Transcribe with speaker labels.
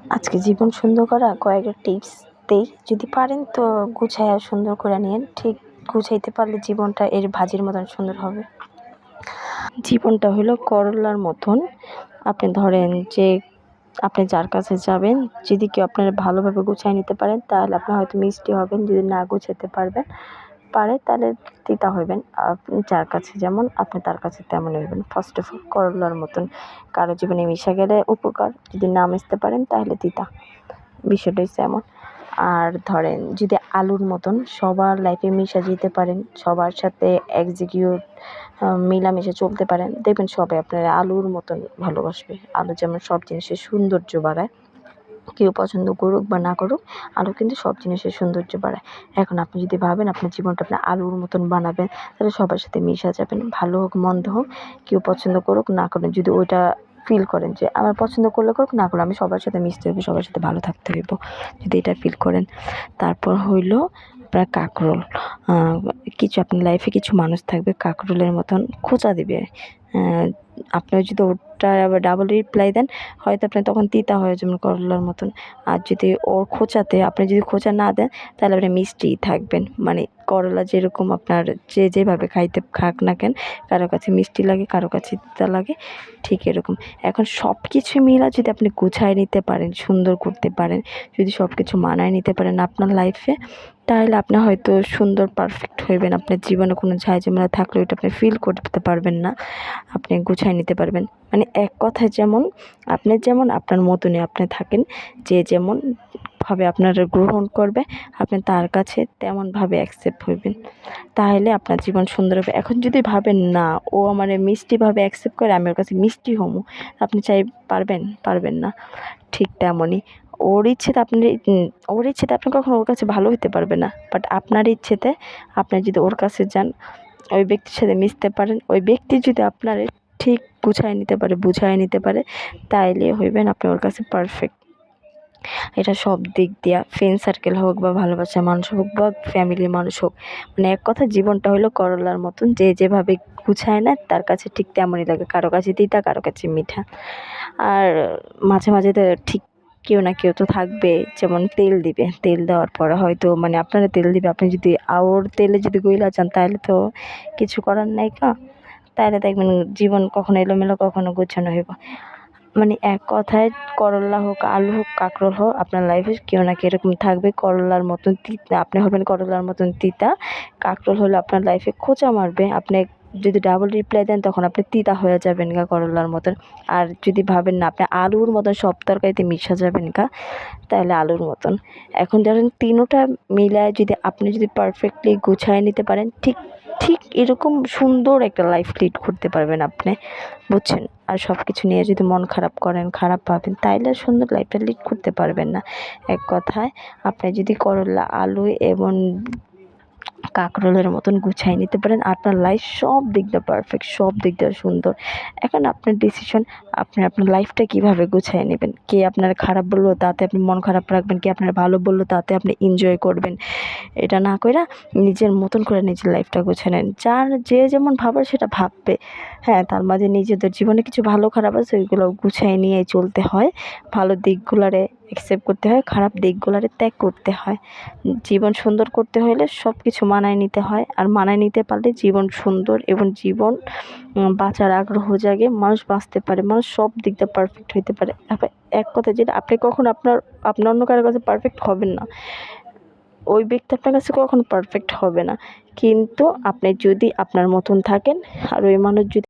Speaker 1: আজকে জীবন সুন্দর করা কয়েকটা টিপস দেই, যদি পারেন তো গুছাইয়া সুন্দর করে নিয়েন। ঠিক গুছাইতে পারলে জীবনটা এর ভাজির মতন সুন্দর হবে। জীবনটা হলো করলার মতন। আপনি ধরেন যে আপনি যার কাছে যাবেন, যদি কেউ আপনার ভালোভাবে গুছায় নিতে পারেন তাহলে আপনি হয়তো মিষ্টি হবেন, যদি না গুছাতে পারে তাহলে তিতা হইবেন। আপনি যার কাছে যেমন আপনি তার কাছে তেমন হইবেন। ফার্স্ট অফ অল করলার মতন কারো জীবনে মিশা গেলে উপকার, যদি না মিশতে পারেন তাহলে তিতা। বিষয়টা হচ্ছে এমন। আর ধরেন যদি আলুর মতন সবার লাইফে মিশা যেতে পারেন, সবার সাথে এক্সিকিউট মিলামিশে চলতে পারেন, দেখবেন সবাই আপনারা আলুর মতন ভালোবাসবে। আলু যেমন সব জিনিসের সৌন্দর্য বাড়ায়, কেউ পছন্দ করুক বা না করুক, আলু কিন্তু সব জিনিসের সৌন্দর্য বাড়ায়। এখন আপনি যদি ভাবেন আপনার জীবনটা আপনি আলুর মতন বানাবেন, তাহলে সবার সাথে মিশা যাবেন। ভালো হোক মন্দ হোক, কেউ পছন্দ করুক না করুক, যদি ওইটা ফিল করেন যে আমার পছন্দ করলে করুক, না করলে আমি সবার সাথে মিশতে হইব, সবার সাথে ভালো থাকতে হইব, যদি এটা ফিল করেন। তারপর হইল আপনার কাকরোল। কিছু আপনার লাইফে কিছু মানুষ থাকবে কাকরোলের মতন খোঁচা দিবে। আপনার যদি ওটা আবার ডাবল রিপ্লাই দেন, হয়তো আপনি তখন তিতা হয়ে যাবেন করলার মতন। আর যদি ওর খোঁচাতে আপনি যদি খোঁচা না দেন, তাহলে আপনি মিষ্টিই থাকবেন। মানে করলা যেরকম আপনার যেভাবে খাক না কেন, কারো কাছে মিষ্টি লাগে, কারো কাছে তিতা লাগে, ঠিক এরকম। এখন সব কিছু মিলা যদি আপনি গুছায় নিতে পারেন, সুন্দর করতে পারেন, যদি সব কিছু মানায় নিতে পারেন আপনার লাইফে, তাহলে আপনি হয়তো সুন্দর পারফেক্ট হইবেন। আপনার জীবনে কোনো ঝামেলা থাকলে ওইটা আপনি ফিল করতে পারবেন না, আপনি গুছায় নিতে পারবেন। মানে এক কথায় যেমন আপনি যেমন আপনার মতনই আপনি থাকেন, যে যেমন ভাবে আপনার গ্রহণ করবে আপনি তার কাছে তেমনভাবে অ্যাকসেপ্ট হইবেন, তাহলে আপনার জীবন সুন্দর হবে। এখন যদি ভাবেন না ও আমার মিষ্টিভাবে অ্যাকসেপ্ট করে, আমি ওর কাছে মিষ্টি হমু, আপনি পারবেন না। ঠিক তেমনই ওর ইচ্ছেতে আপনি কখনো ওর কাছে ভালো হতে পারবেন না, বাট আপনার ইচ্ছেতে আপনি যদি ওর কাছে যান, ওই ব্যক্তির সাথে মিশতে পারেন, ওই ব্যক্তি যদি আপনার ঠিক বুঝায় নিতে পারে, তাইলে হইবেন আপনি ওর কাছে পারফেক্ট। এটা সব দিক দিয়া, ফ্রেন্ড সার্কেল হোক বা ভালোবাসার মানুষ হোক বা ফ্যামিলির মানুষ হোক, মানে এক কথা জীবনটা হলো করলার মতন, যে যেভাবে গুছায় না তার কাছে ঠিক তেমনই লাগে, কারো কাছে তিতা, কারো কাছে মিঠা। আর মাঝে মাঝে তো ঠিক কেউ না কেউ তো থাকবে, যেমন তেল দিবে, তেল দেওয়ার পরে হয়তো মানে আপনারা তেল দিবে, আপনি যদি ওর তেলে যদি গইলা যান তাহলে তো কিছু করার নাই তাহলে দেখবেন জীবন কখনো এলোমেলো, কখনো গোছানো হইব। মানে এক কথায় করলা হোক, আলু হোক, কাঁকরোল হোক, আপনার লাইফে কেউ না কেউ এরকম থাকবে করলার মতন তিতা। আপনি হবেন করলার মতন তিতা, কাঁকরোল হলে আপনার লাইফে খোঁচা মারবে। আপনি যদি ডাবল রিপ্লাই দেন তখন আপনি তিতা হয়ে যাবেন করলার মতন। আর যদি ভাবেন না আপনি আলুর মতন সব তরকারিতে মিশা যাবেন তাহলে আলুর মতন। এখন ধরেন তিনোটা মিলায় যদি আপনি যদি পারফেক্টলি গুছায় নিতে পারেন, ঠিক ঠিক এরকম সুন্দর একটা লাইফ লিড করতে পারবেন আপনি, বুঝছেন? আর সব কিছু নিয়ে যদি মন খারাপ করেন, খারাপ ভাবেন, তাইলে সুন্দর লাইফটা লিড করতে পারবেন না। এক কথায় আপনি যদি করলা, আলু এবং কাঁকরোলের মতন গুছাই নিতে পারেন, আপনার লাইফ সব দিক দিয়ে পারফেক্ট, সব দিক দিয়ে সুন্দর। এখন আপনার ডিসিশন, আপনি আপনার লাইফটা কীভাবে গুছাই নেবেন। কে আপনার খারাপ বললো তাতে আপনি মন খারাপ রাখবেন, কে আপনার ভালো বললো তাতে আপনি এনজয় করবেন, এটা না কইরা নিজের মতন করে নিজের লাইফটা গুছিয়ে নেন। যে যেমন ভাবার সেটা ভাববে, হ্যাঁ, তার মাঝে নিজেদের জীবনে কিছু ভালো খারাপ আছে ওইগুলো গুছাই নিয়ে চলতে হয়। ভালো দিকগুলারে অ্যাকসেপ্ট করতে হয়, খারাপ দিকগুলারে ত্যাগ করতে হয়। জীবন সুন্দর করতে হলে সব কিছু মানায় নিতে হয়, আর মানায় নিতে পারলে জীবন সুন্দর এবং জীবন বাঁচার আগ্রহ জাগে, মানুষ বাঁচতে পারে, মানুষ সব দিক দিয়ে পারফেক্ট হইতে পারে। এক কথা যেটা আপনি কখনো আপনার অন্য কারোর কাছে পারফেক্ট হবেন না, ওই ব্যক্তি আপনার কাছে কখনো পারফেক্ট হবে না, কিন্তু আপনি যদি আপনার মতন থাকেন আর ওই মানুষ যদি